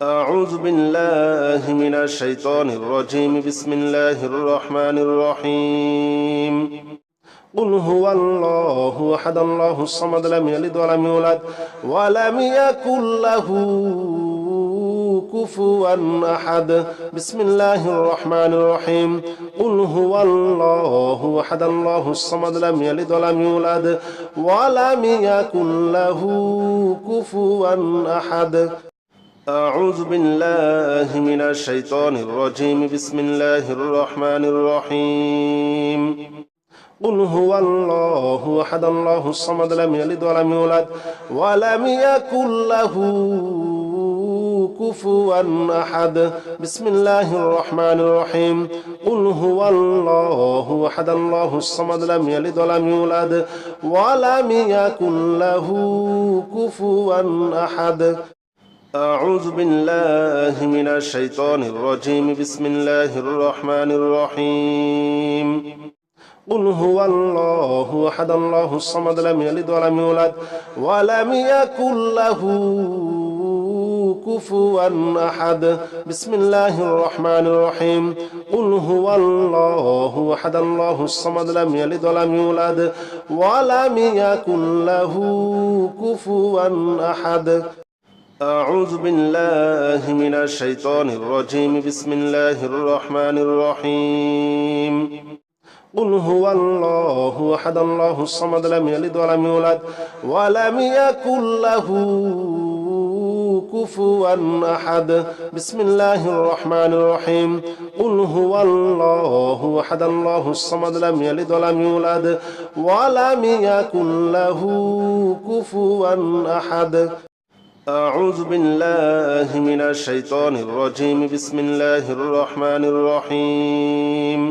أعوذ بالله من الشيطان الرجيم بسم الله الرحمن الرحيم قل هو الله أحد الله الصمد لم يلد ولم يولد ولم يكن له كفوا أحد بسم الله الرحمن الرحيم قل هو الله أحد الله الصمد لم يلد ولم يولد ولم يكن له كفوا أحد أعوذ بالله من الشيطان الرجيم بسم الله الرحمن الرحيم قل هو الله أحد الله الصمد لم يلد ولم يولد ولم يكن له كفوا أحد بسم الله الرحمن الرحيم قل هو الله أحد الله الصمد لم يلد ولم يولد ولم يكن له كفوا أحد أعوذ بالله من الشيطان الرجيم بسم الله الرحمن الرحيم قل هو الله أحد الله الصمد لم يلد ولم يولد ولم يكن له كفوا أحد بسم الله الرحمن الرحيم قل هو الله أحد الله الصمد لم يلد ولم يولد ولم يكن له كفوا أحد أعوذ بالله من الشيطان الرجيم بسم الله الرحمن الرحيم قل هو الله أحد الله الصمد لم يلد ولم يولد ولم يكن له كفوا أحد بسم الله الرحمن الرحيم قل هو الله أحد الله الصمد لم يلد ولم يولد ولم يكن له كفوا أحد أعوذ بالله من الشيطان الرجيم بسم الله الرحمن الرحيم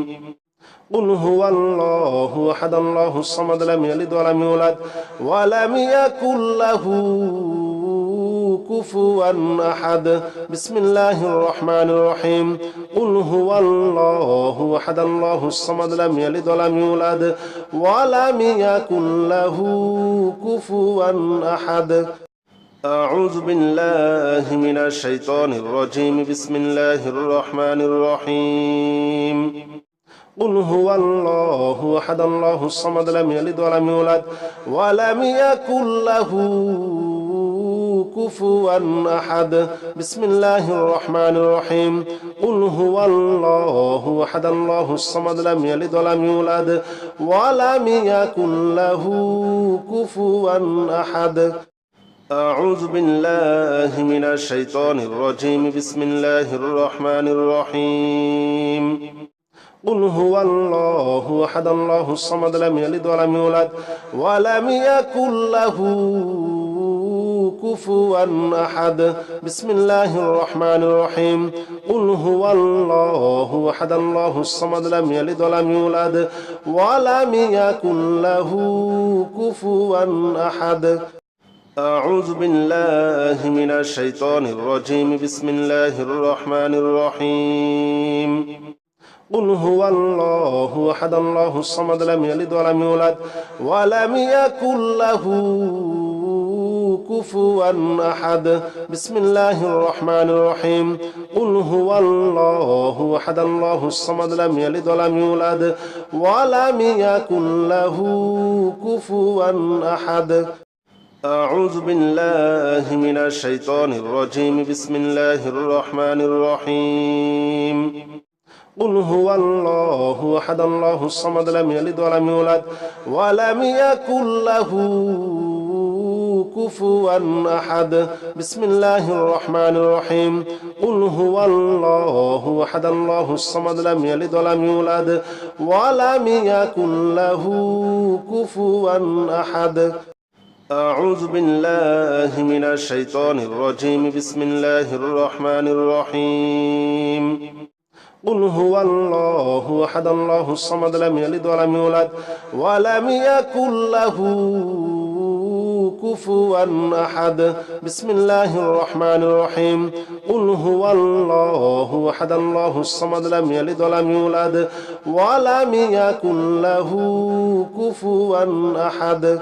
قل هو الله أحد الله الصمد لم يلد ولم يولد ولم يكن له كفوا أحد بسم الله الرحمن الرحيم قل هو الله أحد الله الصمد لم يلد ولم يولد ولم يكن له كفوا أحد أعوذ بالله من الشيطان الرجيم بسم الله الرحمن الرحيم قل هو الله أحد الله الصمد لم يلد ولم يولد ولم يكن له كفوا أحد بسم الله الرحمن الرحيم قل هو الله أحد الله الصمد لم يلد ولم يولد ولم يكن له كفوا أحد أعوذ بالله من الشيطان الرجيم بسم الله الرحمن الرحيم قل هو الله أحد الله الصمد لم يلد ولم يولد ولم يكن له كفوا أحد بسم الله الرحمن الرحيم قل هو الله أحد الله الصمد لم يلد ولم يولد ولم يكن له كفوا أحد أعوذ بالله من الشيطان الرجيم بسم الله الرحمن الرحيم قل هو الله أحد الله الصمد لم يلد ولم يولد ولم يكن له كفوا أحد بسم الله الرحمن الرحيم قل هو الله أحد الله الصمد لم يلد ولم يولد ولم يكن له كفوا أحد أعوذ بالله من الشيطان الرجيم بسم الله الرحمن الرحيم قل هو الله أحد الله الصمد لم يلد ولم يولد ولم يكن له كفوا أحد بسم الله الرحمن الرحيم قل هو الله أحد الله الصمد لم يلد ولم يولد ولم يكن له كفوا أحد أعوذ بالله من الشيطان الرجيم بسم الله الرحمن الرحيم قل هو الله أحد الله الصمد لم يلد ولم يولد ولم يكن له كفوا أحد بسم الله الرحمن الرحيم قل هو الله أحد الله الصمد لم يلد ولم يولد ولم يكن له كفوا أحد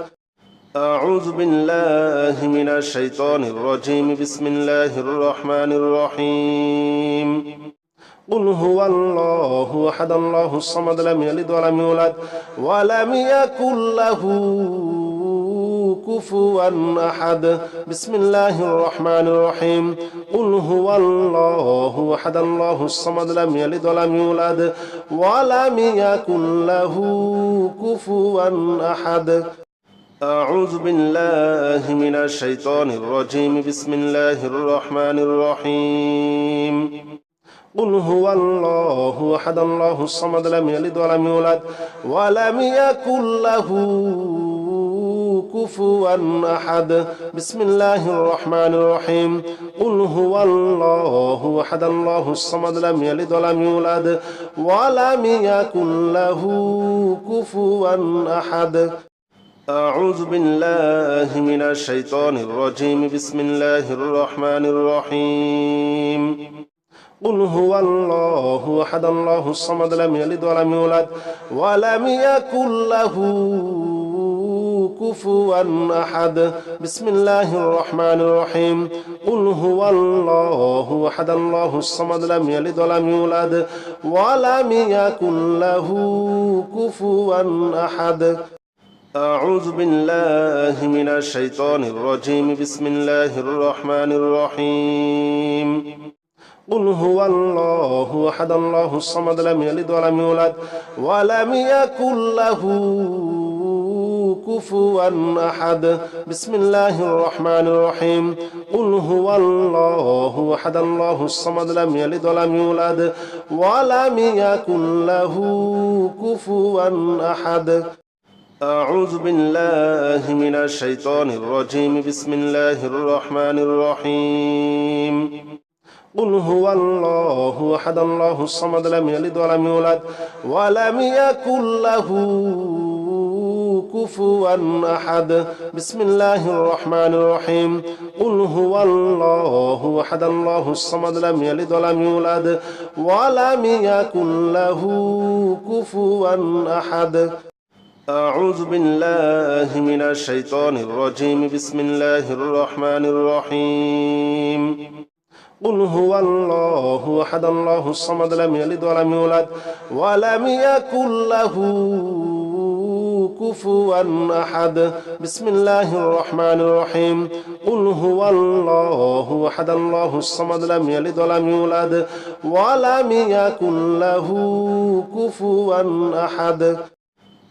أعوذ بالله من الشيطان الرجيم بسم الله الرحمن الرحيم قل هو الله أحد الله الصمد لم يلد ولم يولد ولم يكن له كفوا أحد بسم الله الرحمن الرحيم قل هو الله أحد الله الصمد لم يلد ولم يولد ولم يكن له كفوا أحد أعوذ بالله من الشيطان الرجيم بسم الله الرحمن الرحيم قل هو الله أحد الله الصمد لم يلد ولم يولد ولم يكن له كفوا أحد بسم الله الرحمن الرحيم قل هو الله أحد الله الصمد لم يلد ولم يولد ولم يكن له كفوا أحد أعوذ بالله من الشيطان الرجيم بسم الله الرحمن الرحيم قل هو الله أحد الله الصمد لم يلد ولم يولد ولم يكن له كفوا أحد بسم الله الرحمن الرحيم قل هو الله أحد الله الصمد لم يلد ولم يولد ولم يكن له كفوا أحد أعوذ بالله من الشيطان الرجيم بسم الله الرحمن الرحيم قل هو الله أحد الله الصمد لم يلد ولم يولد ولم يكن له كفوا أحد بسم الله الرحمن الرحيم قل هو الله أحد الله الصمد لم يلد ولم يولد ولم يكن له كفوا أحد أعوذ بالله من الشيطان الرجيم بسم الله الرحمن الرحيم قل هو الله أحد الله الصمد لم يلد ولم يولد ولم يكن له كفوا أحد بسم الله الرحمن الرحيم قل هو الله أحد الله الصمد لم يلد ولم يولد ولم يكن له كفوا أحد أعوذ بالله من الشيطان الرجيم بسم الله الرحمن الرحيم قل هو الله أحد الله الصمد لم يلد ولم يولد ولم يكن له كفوا أحد بسم الله الرحمن الرحيم قل هو الله أحد الله الصمد لم يلد ولم يولد ولم يكن له كفوا أحد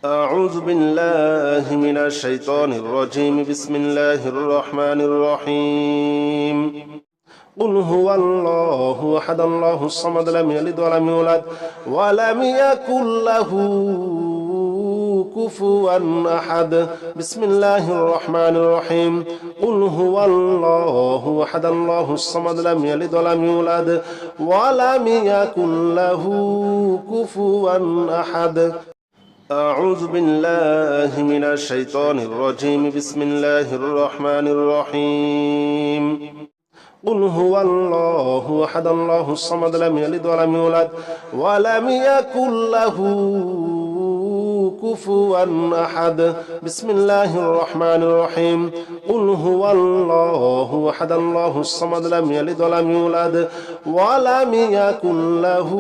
أعوذ بالله من الشيطان الرجيم بسم الله الرحمن الرحيم قل هو الله أحد الله الصمد لم يلد ولم يولد ولم يكن له كفوا أحد بسم الله الرحمن الرحيم قل هو الله أحد الله الصمد لم يلد ولم يولد ولم يكن له كفوا أحد أعوذ بالله من الشيطان الرجيم بسم الله الرحمن الرحيم قل هو الله أحد الله الصمد لم يلد ولم يولد ولم يكن له كفوا أحد بسم الله الرحمن الرحيم قل هو الله أحد الله الصمد لم يلد ولم يولد ولم يكن له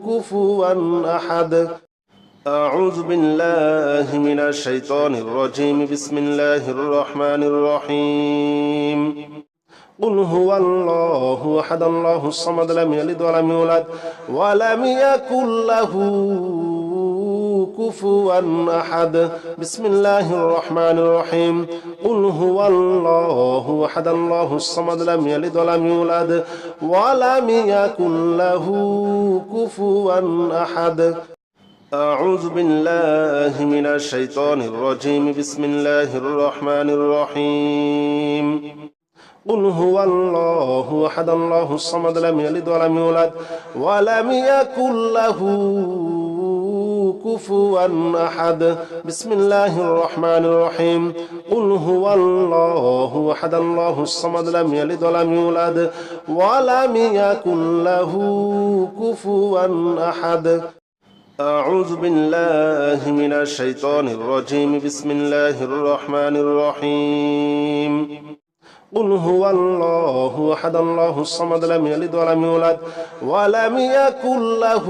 كفوا أحد أعوذ بالله من الشيطان الرجيم بسم الله الرحمن الرحيم قل هو الله أحد الله الصمد لم يلد ولم يولد ولم يكن له كفوا أحد بسم الله الرحمن الرحيم قل هو الله أحد الله الصمد لم يلد ولم يولد ولم يكن له كفوا أحد أعوذ بالله من الشيطان الرجيم بسم الله الرحمن الرحيم قل هو الله أحد الله الصمد لم يلد ولم يولد ولم يكن له كفوا أحد بسم الله الرحمن الرحيم قل هو الله أحد الله الصمد لم يلد ولم يولد ولم يكن له كفوا أحد أعوذ بالله من الشيطان الرجيم بسم الله الرحمن الرحيم قل هو الله أحد الله الصمد لم يلد ولم يولد ولم يكن له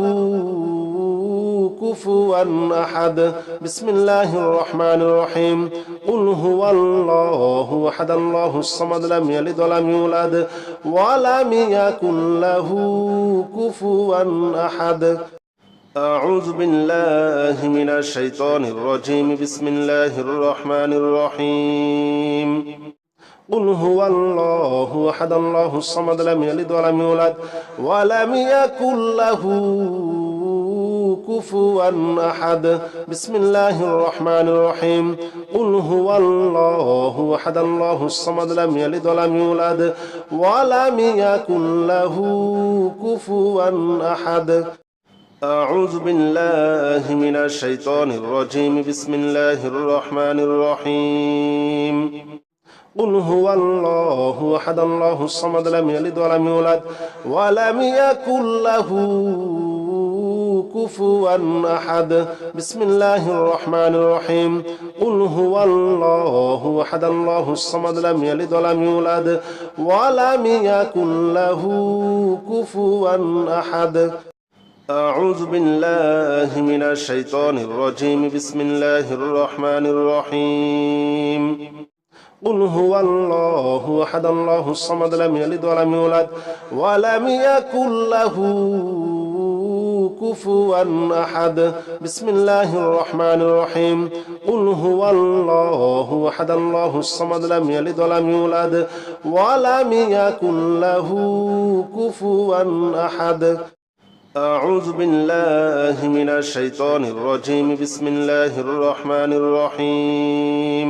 كفوا أحد بسم الله الرحمن الرحيم قل هو الله أحد الله الصمد لم يلد ولم يولد ولم يكن له كفوا أحد أعوذ بالله من الشيطان الرجيم بسم الله الرحمن الرحيم قل هو الله أحد الله الصمد لم يلد ولم يولد ولم يكن له كفوا أحد بسم الله الرحمن الرحيم قل هو الله أحد الله الصمد لم يلد ولم يولد ولم يكن له كفوا أحد أعوذ بالله من الشيطان الرجيم بسم الله الرحمن الرحيم قل هو الله أحد الله الصمد لم يلد ولم يولد ولم يكن له كفوا أحد بسم الله الرحمن الرحيم قل هو الله أحد الله الصمد لم يلد ولم يولد ولم يكن له كفوا أحد أعوذ بالله من الشيطان الرجيم بسم الله الرحمن الرحيم قل هو الله أحد الله الصمد لم يلد ولم يولد ولم يكن له كفوا أحد بسم الله الرحمن الرحيم قل هو الله أحد الله الصمد لم يلد ولم يولد ولم يكن له كفوا أحد أعوذ بالله من الشيطان الرجيم بسم الله الرحمن الرحيم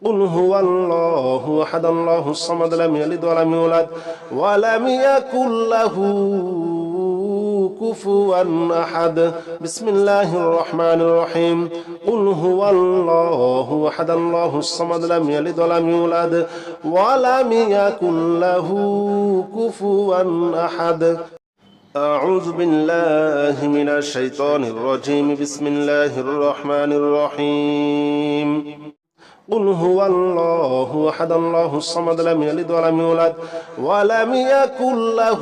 قل هو الله أحد الله الصمد لم يلد ولم يولد ولم يكن له كفوا أحد بسم الله الرحمن الرحيم قل هو الله أحد الله الصمد لم يلد ولم يولد ولم يكن له كفوا أحد أعوذ بالله من الشيطان الرجيم بسم الله الرحمن الرحيم قل هو الله أحد الله الصمد لم يلد ولم يولد ولم يكن له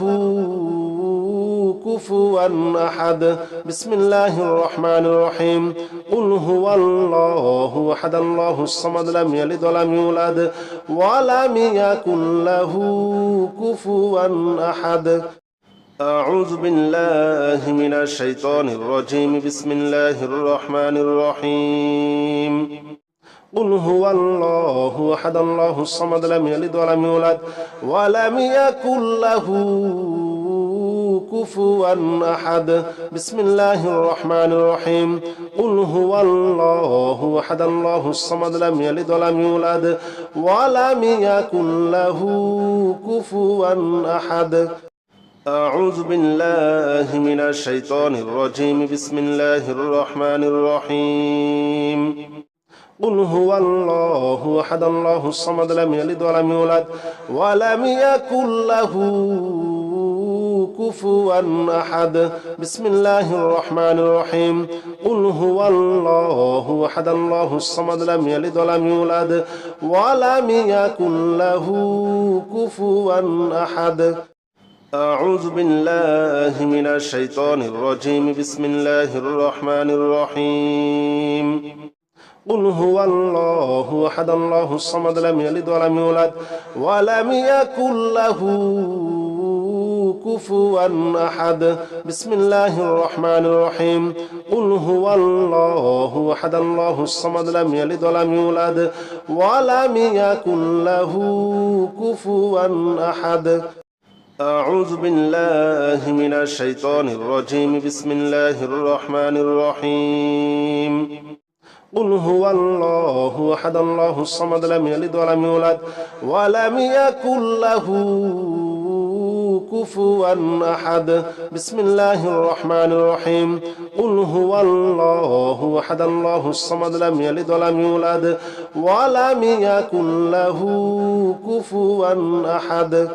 كفوا أحد بسم الله الرحمن الرحيم قل هو الله أحد الله الصمد لم يلد ولم يولد ولم يكن له كفوا أحد أعوذ بالله من الشيطان الرجيم بسم الله الرحمن الرحيم قل هو الله أحد الله الصمد لم يلد ولم يولد ولم يكن له كفوا أحد بسم الله الرحمن الرحيم قل هو الله أحد الله الصمد لم يلد ولم يولد ولم يكن له كفوا أحد أعوذ بالله من الشيطان الرجيم بسم الله الرحمن الرحيم قل هو الله أحد الله الصمد لم يلد ولم يولد ولم يكن له كفوا أحد بسم الله الرحمن الرحيم قل هو الله أحد الله الصمد لم يلد ولم يولد ولم يكن له كفوا أحد أعوذ بالله من الشيطان الرجيم بسم الله الرحمن الرحيم قل هو الله أحد الله الصمد لم يلد ولم يولد ولم يكن له كفوا أحد بسم الله الرحمن الرحيم قل هو الله أحد الله الصمد لم يلد ولم يولد ولم يكن له كفوا أحد أعوذ بالله من الشيطان الرجيم بسم الله الرحمن الرحيم قل هو الله أحد الله الصمد لم يلد ولم يولد ولم يكن له كفوا أحد بسم الله الرحمن الرحيم قل هو الله أحد الله الصمد لم يلد ولم يولد ولم يكن له كفوا أحد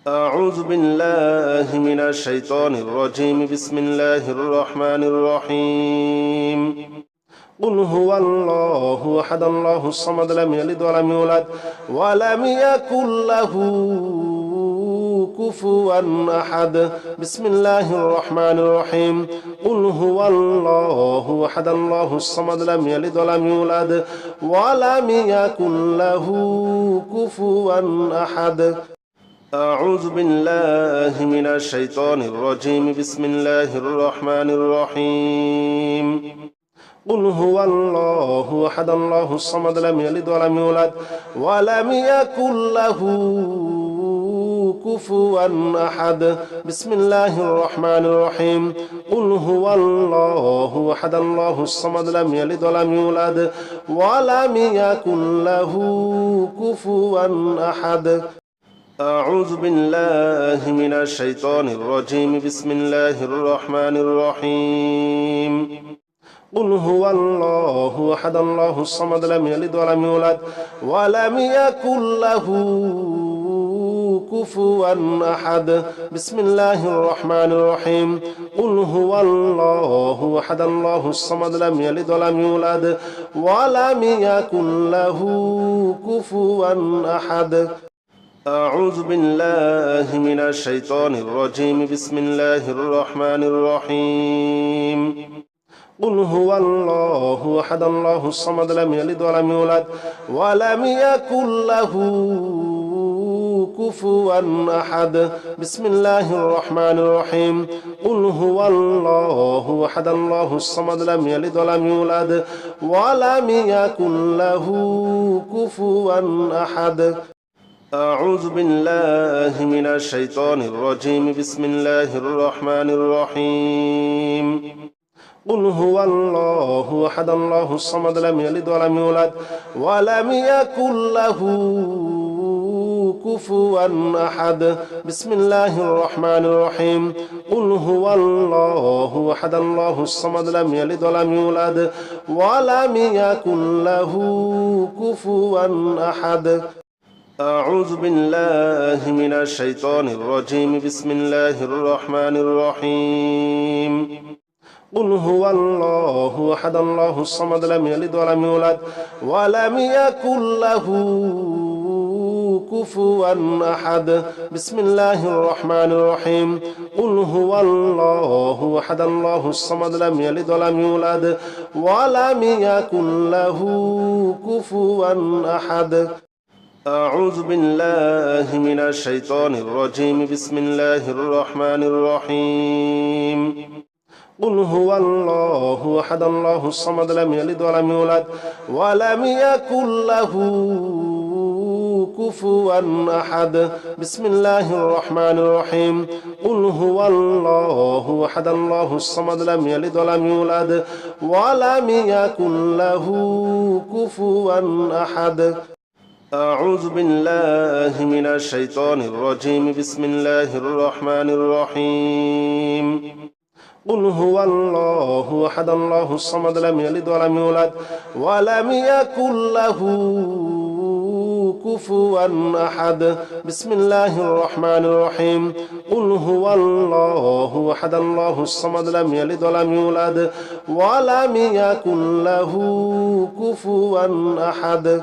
أعوذ بالله من الشيطان الرجيم بسم الله الرحمن الرحيم قل هو الله أحد الله الصمد لم يلد ولم يولد ولم يكن له كفوا أحد بسم الله الرحمن الرحيم قل هو الله أحد الله الصمد لم يلد ولم يولد ولم يكن له كفوا أحد أعوذ بالله من الشيطان الرجيم بسم الله الرحمن الرحيم قل هو الله أحد الله الصمد لم يلد ولم يولد ولم يكن له كفوا أحد بسم الله الرحمن الرحيم قل هو الله أحد الله الصمد لم يلد ولم يولد ولم يكن له كفوا أحد أعوذ بالله من الشيطان الرجيم بسم الله الرحمن الرحيم قل هو الله أحد الله الصمد لم يلد ولم يولد ولم يكن له كفوا أحد بسم الله الرحمن الرحيم قل هو الله أحد الله الصمد لم يلد ولم يولد ولم يكن له كفوا أحد أعوذ بالله من الشيطان الرجيم بسم الله الرحمن الرحيم قل هو الله أحد الله الصمد لم يلد ولم يولد ولم يكن له كفوا أحد بسم الله الرحمن الرحيم قل هو الله أحد الله الصمد لم يلد ولم يولد ولم يكن له كفوا أحد أعوذ بالله من الشيطان الرجيم بسم الله الرحمن الرحيم قل هو الله أحد الله الصمد لم يلد ولم يولد ولم يكن له كفوا أحد بسم الله الرحمن الرحيم قل هو الله أحد الله الصمد لم يلد ولم يولد ولم يكن له كفوا أحد أعوذ بالله من الشيطان الرجيم بسم الله الرحمن الرحيم قل هو الله أحد الله الصمد لم يلد ولم يولد ولم يكن له كفوا أحد بسم الله الرحمن الرحيم قل هو الله أحد الله الصمد لم يلد ولم يولد ولم يكن له كفوا أحد أعوذ بالله من الشيطان الرجيم بسم الله الرحمن الرحيم قل هو الله أحد الله الصمد لم يلد ولم يولد ولم يكن له كفوا أحد بسم الله الرحمن الرحيم قل هو الله أحد الله الصمد لم يلد ولم يولد ولم يكن له كفوا أحد أعوذ بالله من الشيطان الرجيم بسم الله الرحمن الرحيم قل هو الله أحد الله الصمد لم يلد ولم يولد ولم يكن له كفوا أحد بسم الله الرحمن الرحيم قل هو الله أحد الله الصمد لم يلد ولم يولد ولم يكن له كفوا أحد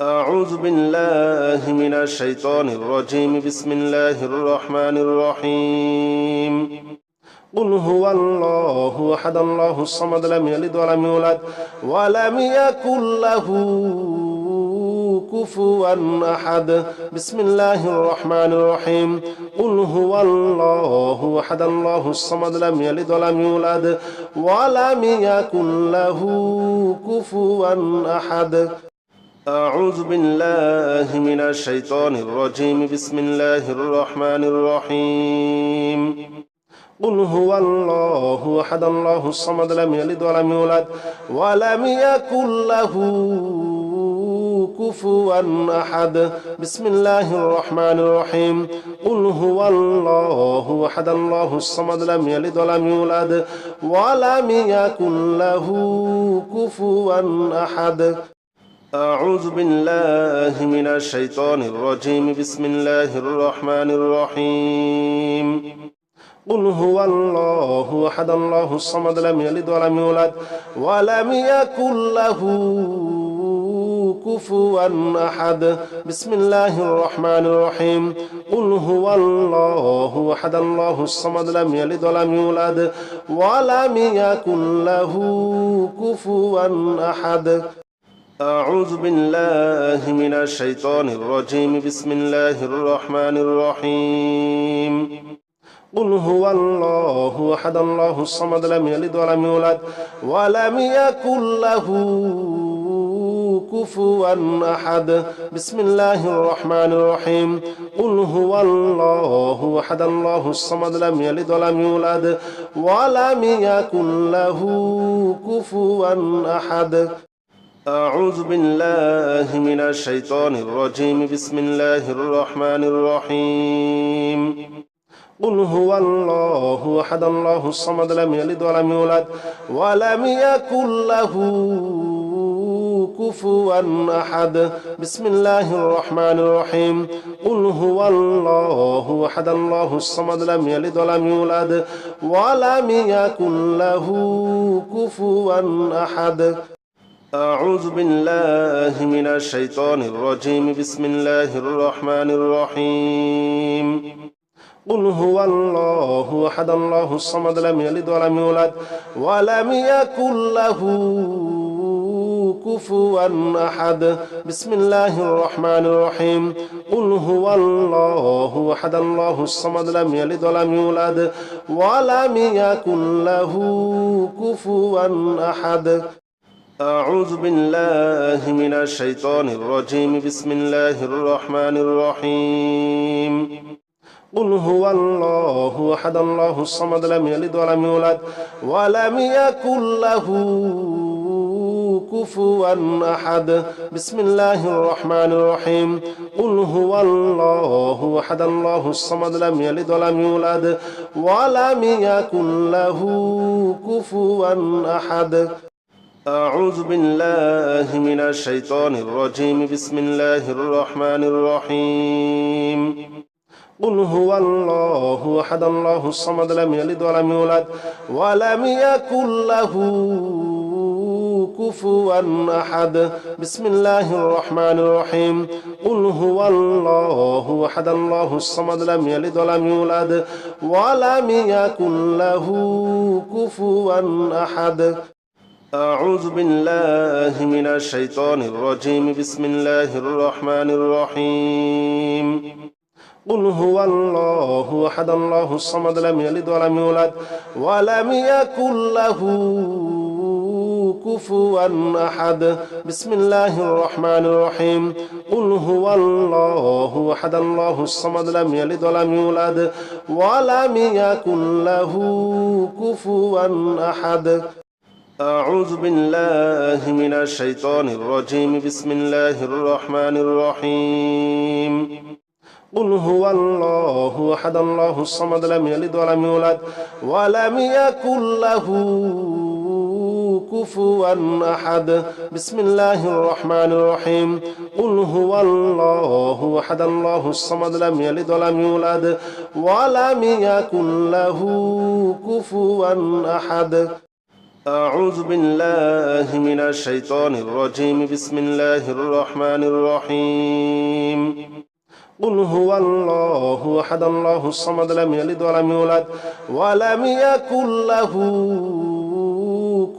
أعوذ بالله من الشيطان الرجيم بسم الله الرحمن الرحيم قل هو الله أحد الله الصمد لم يلد ولم يولد ولم يكن له كفوا أحد بسم الله الرحمن الرحيم قل هو الله أحد الله الصمد لم يلد ولم يولد ولم يكن له كفوا أحد أعوذ بالله من الشيطان الرجيم بسم الله الرحمن الرحيم قل هو الله أحد الله الصمد لم يلد ولم يولد ولم يكن له كفوا أحد بسم الله الرحمن الرحيم قل هو الله أحد الله الصمد لم يلد ولم يولد ولم يكن له كفوا أحد أعوذ بالله من الشيطان الرجيم بسم الله الرحمن الرحيم قل هو الله أحد الله الصمد لم يلد ولم يولد ولم يكن له كفوا أحد بسم الله الرحمن الرحيم قل هو الله أحد الله الصمد لم يلد ولم يولد ولم يكن له كفوا أحد أعوذ بالله من الشيطان الرجيم بسم الله الرحمن الرحيم قل هو الله أحد الله الصمد لم يلد ولم يولد ولم يكن له كفوا أحد بسم الله الرحمن الرحيم قل هو الله أحد الله الصمد لم يلد ولم يولد ولم يكن له كفوا أحد أعوذ بالله من الشيطان الرجيم بسم الله الرحمن الرحيم قل هو الله أحد الله الصمد لم يلد ولم يولد ولم يكن له كفوا أحد بسم الله الرحمن الرحيم قل هو الله أحد الله الصمد لم يلد ولم يولد ولم يكن له كفوا أحد أعوذ بالله من الشيطان الرجيم بسم الله الرحمن الرحيم قل هو الله أحد الله الصمد لم يلد ولم يولد ولم يكن له كفوا أحد بسم الله الرحمن الرحيم قل هو الله أحد الله الصمد لم يلد ولم يولد ولم يكن له كفوا أحد أعوذ بالله من الشيطان الرجيم بسم الله الرحمن الرحيم قل هو الله أحد الله الصمد لم يلد ولم يولد ولم يكن له كفوا أحد بسم الله الرحمن الرحيم قل هو الله أحد الله الصمد لم يلد ولم يولد ولم يكن له كفوا أحد أعوذ بالله من الشيطان الرجيم بسم الله الرحمن الرحيم قل هو الله أحد الله الصمد لم يلد ولم يولد ولم يكن له كفوا أحد بسم الله الرحمن الرحيم قل هو الله أحد الله الصمد لم يلد ولم يولد ولم يكن له كفوا أحد أعوذ بالله من الشيطان الرجيم بسم الله الرحمن الرحيم قل هو الله أحد الله الصمد لم يلد ولم يولد ولم يكن له كفوا أحد بسم الله الرحمن الرحيم قل هو الله أحد الله الصمد لم يلد ولم يولد ولم يكن له كفوا أحد أعوذ بالله من الشيطان الرجيم بسم الله الرحمن الرحيم قل هو الله أحد الله الصمد لم يلد ولم يولد ولم يكن له كفوا أحد بسم الله الرحمن الرحيم قل هو الله أحد الله الصمد لم يلد ولم يولد ولم يكن له كفوا أحد أعوذ بالله من الشيطان الرجيم بسم الله الرحمن الرحيم قل هو الله أحد الله الصمد لم يلد ولم يولد ولم يكن له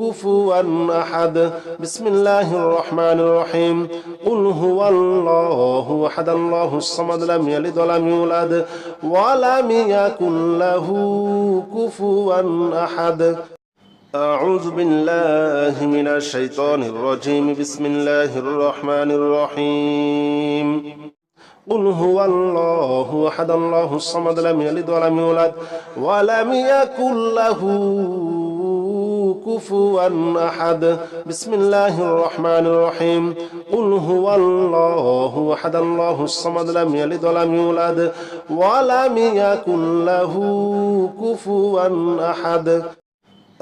كفوا أحد بسم الله الرحمن الرحيم قل هو الله أحد الله الصمد لم يلد ولم يولد ولم يكن له كفوا أحد أعوذ بالله من الشيطان الرجيم بسم الله الرحمن الرحيم قل هو الله أحد الله الصمد لم يلد ولم يولد ولم يكن له كفوا أحد بسم الله الرحمن الرحيم قل هو الله أحد الله الصمد لم يلد ولم يولد ولم يكن له كفوا أحد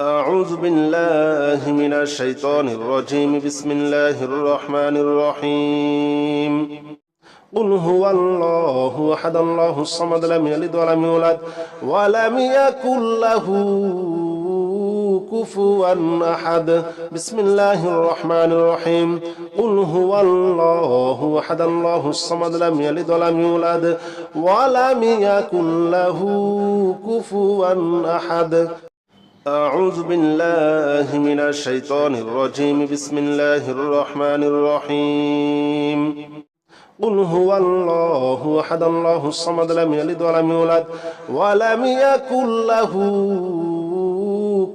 أعوذ بالله من الشيطان الرجيم بسم الله الرحمن الرحيم قل هو الله أحد الله الصمد لم يلد ولم يولد ولم يكن له كفوا أحد بسم الله الرحمن الرحيم قل هو الله أحد الله الصمد لم يلد ولم يولد ولم يكن له كفوا أحد أعوذ بالله من الشيطان الرجيم بسم الله الرحمن الرحيم قل هو الله أحد الله الصمد لم يلد ولم يولد ولم يكن له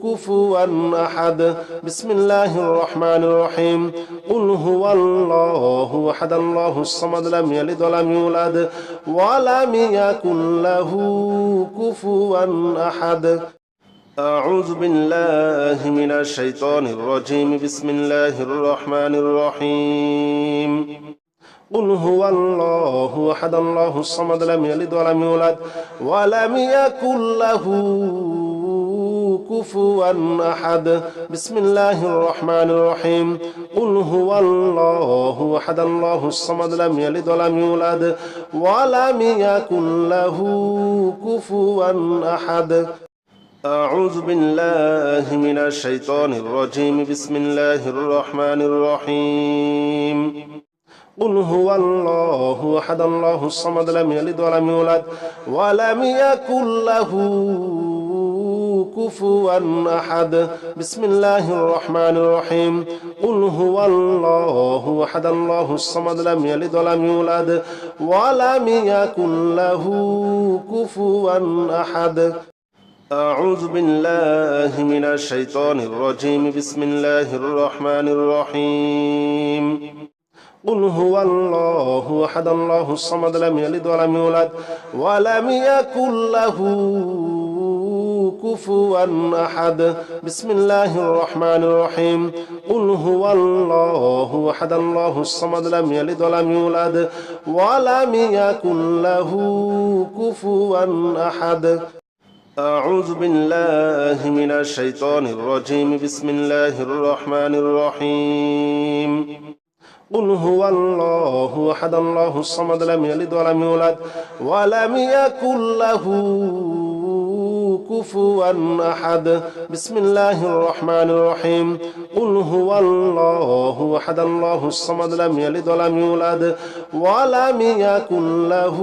كفوا أحد بسم الله الرحمن الرحيم قل هو الله أحد الله الصمد لم يلد ولم يولد ولم يكن له كفوا أحد أعوذ بالله من الشيطان الرجيم بسم الله الرحمن الرحيم قل هو الله أحد الله الصمد لم يلد ولم يولد ولم يكن له كفوا أحد بسم الله الرحمن الرحيم قل هو الله أحد الله الصمد لم يلد ولم يولد ولم يكن له كفوا أحد أعوذ بالله من الشيطان الرجيم بسم الله الرحمن الرحيم قل هو الله أحد الله الصمد لم يلد ولم يولد ولم يكن له كفوا أحد بسم الله الرحمن الرحيم قل هو الله أحد الله الصمد لم يلد ولم يولد ولم يكن له كفوا أحد أعوذ بالله من الشيطان الرجيم بسم الله الرحمن الرحيم قل هو الله أحد الله الصمد لم يلد ولم يولد ولم يكن له كفوا أحد بسم الله الرحمن الرحيم قل هو الله أحد الله الصمد لم يلد ولم يولد ولم يكن له كفوا أحد أعوذ بالله من الشيطان الرجيم بسم الله الرحمن الرحيم قل هو الله أحد الله الصمد لم يلد ولم يولد ولم يكن له كفوا أحد بسم الله الرحمن الرحيم قل هو الله أحد الله الصمد لم يلد ولم يولد ولم يكن له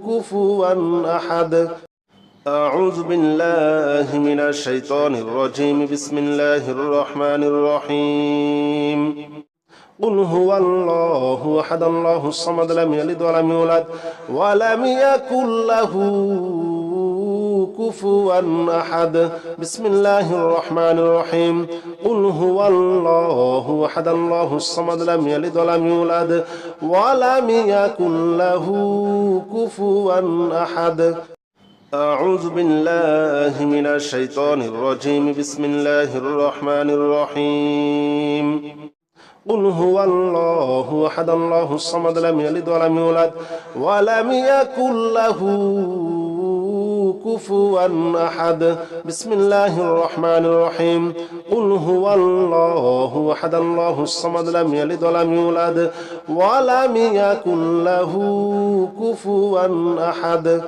كفوا أحد أعوذ بالله من الشيطان الرجيم بسم الله الرحمن الرحيم قل هو الله أحد الله الصمد لم يلد ولم يولد ولم يكن له كفوا أحد بسم الله الرحمن الرحيم قل هو الله أحد الله الصمد لم يلد ولم يولد ولم يكن له كفوا أحد أعوذ بالله من الشيطان الرجيم بسم الله الرحمن الرحيم قل هو الله أحد الله الصمد لم يلد ولم يولد ولم يكن له كفوا أحد بسم الله الرحمن الرحيم قل هو الله أحد الله الصمد لم يلد ولم يولد ولم يكن له كفوا أحد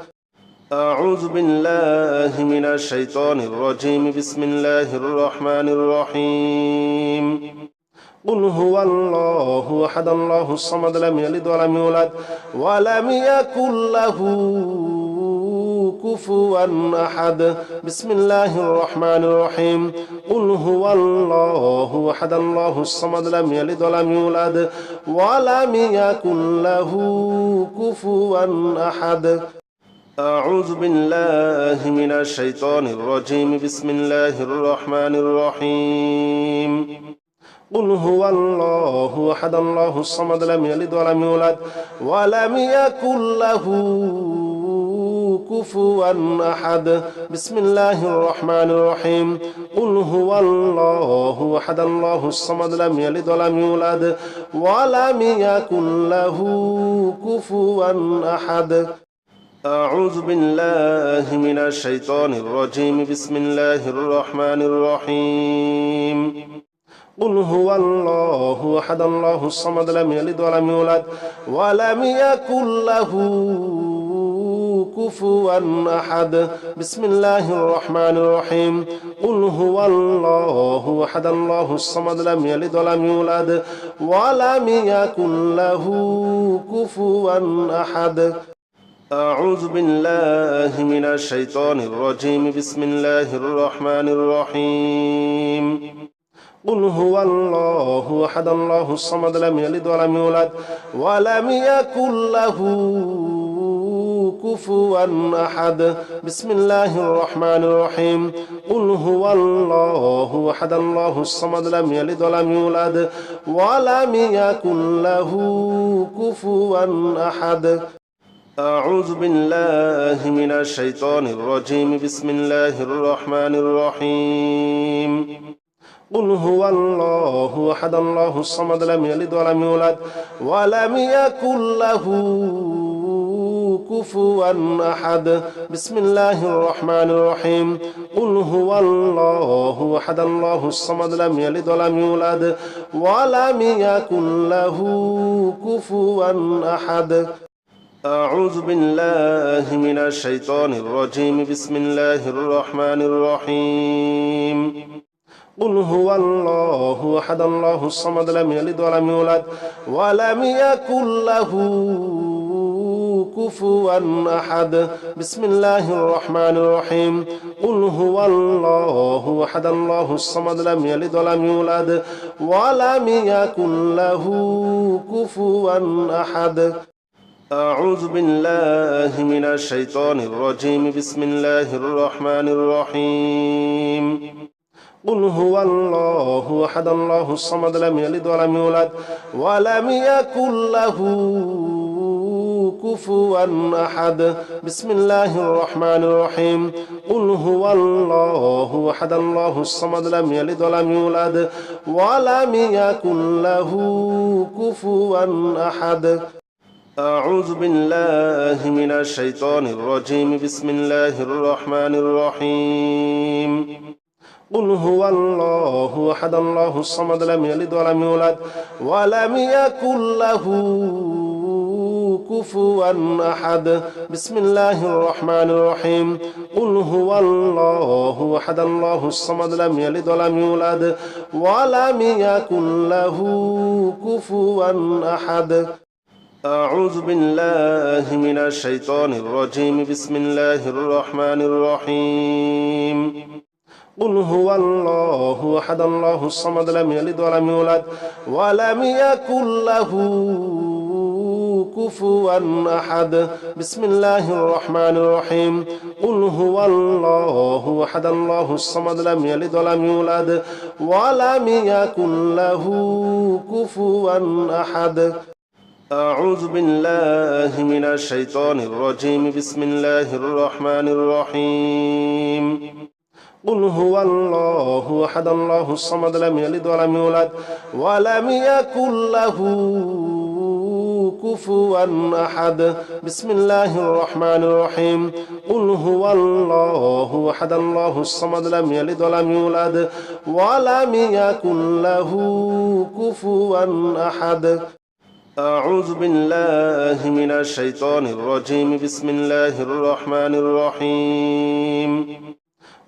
أعوذ بالله من الشيطان الرجيم بسم الله الرحمن الرحيم قل هو الله أحد الله الصمد لم يلد ولم يولد ولم يكن له كفوا أحد بسم الله الرحمن الرحيم قل هو الله أحد الله الصمد لم يلد ولم يولد ولم يكن له كفوا أحد أعوذ بالله من الشيطان الرجيم بسم الله الرحمن الرحيم قل هو الله أحد الله الصمد لم يلد ولم يولد ولم يكن له كفوا أحد بسم الله الرحمن الرحيم قل هو الله أحد الله الصمد لم يلد ولم يولد ولم يكن له كفوا أحد أعوذ بالله من الشيطان الرجيم بسم الله الرحمن الرحيم قل هو الله أحد الله الصمد لم يلد ولم يولد ولم يكن له كفوا أحد بسم الله الرحمن الرحيم قل هو الله أحد الله الصمد لم يلد ولم يولد ولم يكن له كفوا أحد أعوذ بالله من الشيطان الرجيم بسم الله الرحمن الرحيم قل هو الله أحد الله الصمد لم يلد ولم يولد ولم يكن له كفوا أحد بسم الله الرحمن الرحيم قل هو الله أحد الله الصمد لم يلد ولم يولد ولم يكن له كفوا أحد أعوذ بالله من الشيطان الرجيم بسم الله الرحمن الرحيم قل هو الله أحد الله الصمد لم يلد ولم يولد ولم يكن له كفوا أحد بسم الله الرحمن الرحيم قل هو الله أحد الله الصمد لم يلد ولم يولد ولم يكن له كفوا أحد أعوذ بالله من الشيطان الرجيم بسم الله الرحمن الرحيم قل هو الله أحد الله الصمد لم يلد ولم يولد ولم يكن له كفوا أحد بسم الله الرحمن الرحيم قل هو الله أحد الله الصمد لم يلد ولم يولد ولم يكن له كفوا أحد أعوذ بالله من الشيطان الرجيم بسم الله الرحمن الرحيم قل هو الله أحد الله الصمد لم يلد ولم يولد ولم يكن له كفوا أحد بسم الله الرحمن الرحيم قل هو الله أحد الله الصمد لم يلد ولم يولد ولم يكن له كفوا أحد أعوذ بالله من الشيطان الرجيم بسم الله الرحمن الرحيم قل هو الله أحد الله الصمد لم يلد ولم يولد ولم يكن له كفوا أحد بسم الله الرحمن الرحيم قل هو الله أحد الله الصمد لم يلد ولم يولد ولم يكن له كفوا أحد أعوذ بالله من الشيطان الرجيم بسم الله الرحمن الرحيم قل هو الله أحد الله الصمد لم يلد ولم يولد ولم يكن له كفوا أحد بسم الله الرحمن الرحيم قل هو الله أحد الله الصمد لم يلد ولم يولد ولم يكن له كفوا أحد أعوذ بالله من الشيطان الرجيم بسم الله الرحمن الرحيم قل هو الله أحد الله الصمد لم يلد ولم يولد ولم يكن له كفوا أحد بسم الله الرحمن الرحيم قل هو الله أحد الله الصمد لم يلد ولم يولد ولم يكن له كفوا أحد أعوذ بالله من الشيطان الرجيم بسم الله الرحمن الرحيم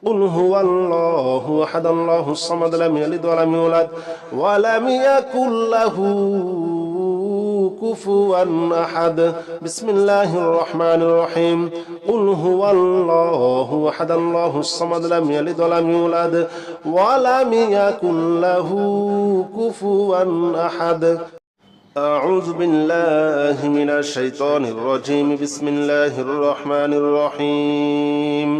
قل هو الله أحد الله الصمد لم يلد ولم يولد ولم يكن له كفوا أحد بسم الله الرحمن الرحيم قل هو الله أحد الله الصمد لم يلد ولم يولد ولم يكن له كفوا أحد أعوذ بالله من الشيطان الرجيم بسم الله الرحمن الرحيم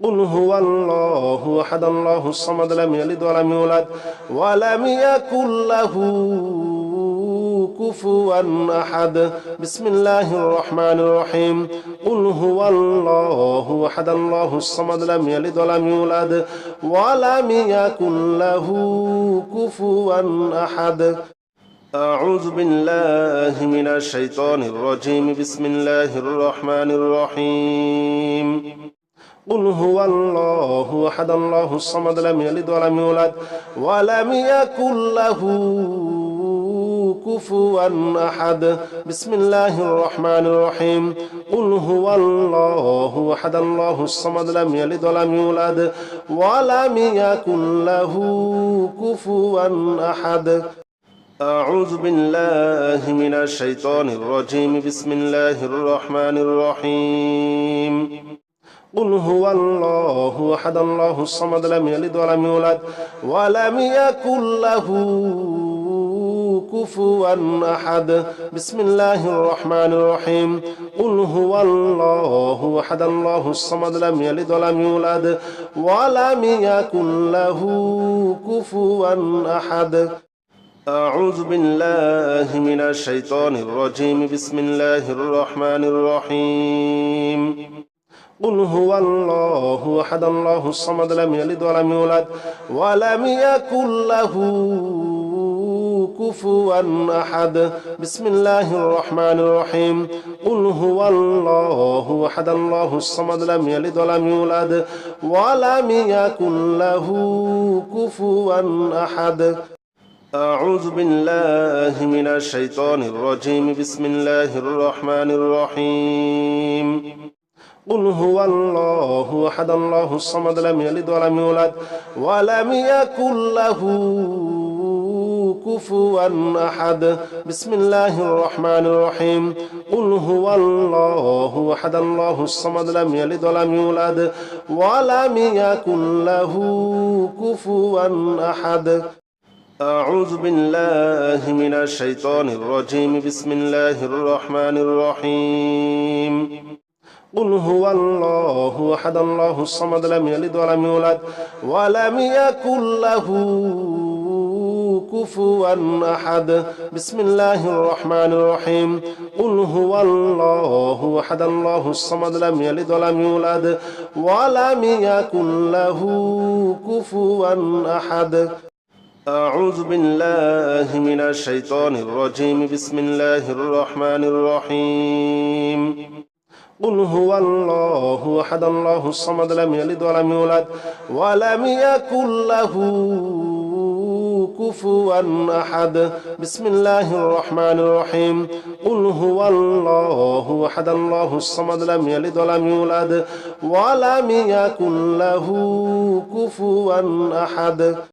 قل هو الله أحد الله الصمد لم يلد ولم يولد ولم يكن له كفوا أحد بسم الله الرحمن الرحيم قل هو الله أحد الله الصمد لم يلد ولم يولد ولم يكن له كفوا أحد أعوذ بالله من الشيطان الرجيم بسم الله الرحمن الرحيم قل هو الله أحد الله الصمد لم يلد ولم يولد ولم يكن له كفوا أحد بسم الله الرحمن الرحيم قل هو الله أحد الله الصمد لم يلد ولم يولد ولم يكن له كفوا أحد أعوذ بالله من الشيطان الرجيم بسم الله الرحمن الرحيم قل هو الله أحد الله الصمد لم يلد ولم يولد ولم يكن له كفوا أحد بسم الله الرحمن الرحيم قل هو الله أحد الله الصمد لم يلد ولم يولد ولم يكن له كفوا أحد أعوذ بالله من الشيطان الرجيم بسم الله الرحمن الرحيم قل هو الله أحد الله الصمد لم يلد ولم يولد ولم يكن له كفوا أحد بسم الله الرحمن الرحيم قل هو الله أحد الله الصمد لم يلد ولم يولد ولم يكن له كفوا أحد أعوذ بالله من الشيطان الرجيم بسم الله الرحمن الرحيم قل هو الله أحد الله الصمد لم يلد ولم يولد ولم يكن له كفوا أحد بسم الله الرحمن الرحيم قل هو الله أحد الله الصمد لم يلد ولم يولد ولم يكن له كفوا أحد أعوذ بالله من الشيطان الرجيم بسم الله الرحمن الرحيم قل هو الله أحد الله الصمد لم يلد ولم يولد ولم يكن له كفوا أحد بسم الله الرحمن الرحيم قل هو الله أحد الله الصمد لم يلد ولم يولد ولم يكن له كفوا أحد أعوذ بالله من الشيطان الرجيم بسم الله الرحمن الرحيم قل هو الله أحد الله الصمد لم يلد ولم يولد ولم يكن له كفوا أحد بسم الله الرحمن الرحيم قل هو الله أحد الله الصمد لم يلد ولم يولد ولم يكن له كفوا أحد